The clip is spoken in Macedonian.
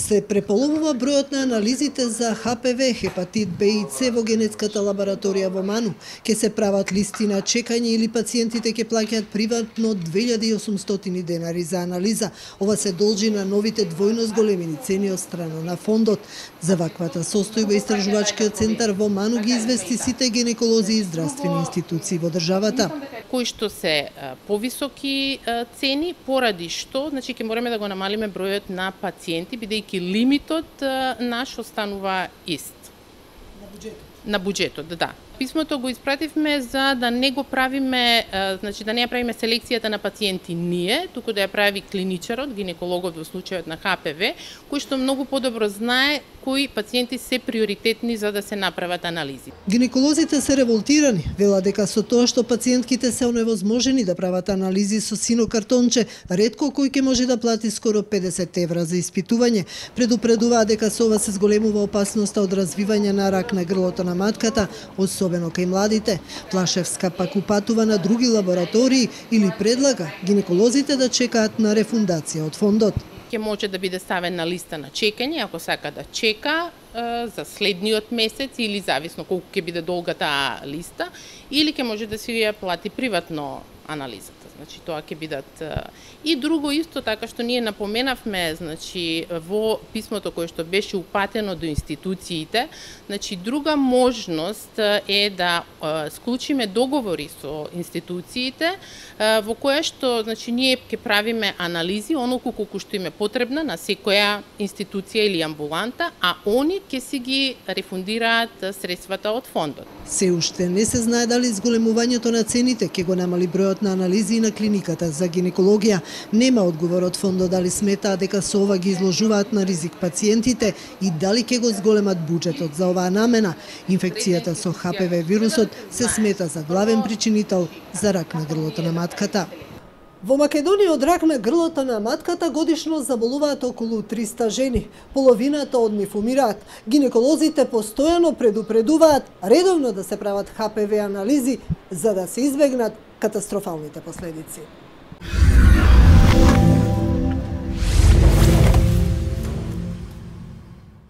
Се преполовува бројот на анализите за ХПВ, хепатит Б и С во генетската лабораторија во Ману. Ке се прават листи на чекање или пациентите ќе плаќаат приватно 2800 денари за анализа. Ова се должи на новите двојно зголемени цени од страна на фондот. За ваквата состојба истражувачкиот центар во Ману ги извести сите гинеколози и здравствени институции во државата. Кои што се повисоки цени, поради што, значи ќе мораме да го намалиме бројот на пациенти, бидејќи лимитот наш останува ист. На буџетот, да. Писмото го испративме за да не го правиме, значи да не ја правиме селекцијата на пациенти ние, туку да ја прави клиничарот, гинекологот во случајот на ХПВ, кој што многу подобро знае кои пациенти се приоритетни за да се направат анализи. Гинеколозите се револтирани, вела дека со тоа што пациентките се оневозможени да прават анализи со сино картонче, ретко кој ќе може да плати скоро 50 евра за испитување. Предупредуваат дека со ова се зголемува опасноста од развивање на рак на грлото на матката, особено кај младите. Плашевска пак упатува на други лаборатории или предлага гинеколозите да чекаат на рефундација од фондот. Ќе може да биде ставен на листа на чекање, ако сака да чека за следниот месец или зависно колку ќе биде долга таа листа, или ќе може да си ја плати приватно анализата. Значи тоа ќе бидат и друго исто така што ние напоменавме, значи во писмото кое што беше упатено до институциите, значи друга можност е да склучиме договори со институциите во кое што значи ние ќе правиме анализи онолку колку што им е потребна на секоја институција или амбуланта, а они ќе си ги рефундираат средствата од фондот. Се уште не се знае дали зголемувањето на цените ќе го намали бројот на анализи на клиниката за гинекологија. Нема одговор од фондот дали сметаат дека со ова ги изложуваат на ризик пациентите и дали ќе го зголемат буџетот за оваа намена. Инфекцијата со ХПВ вирусот се смета за главен причинител за рак на грлото на матката. Во Македонија од рак на грлото на матката годишно заболуваат околу 300 жени. Половината од нив умираат. Гинеколозите постојано предупредуваат редовно да се прават ХПВ анализи за да се избегнат катастрофалните последици.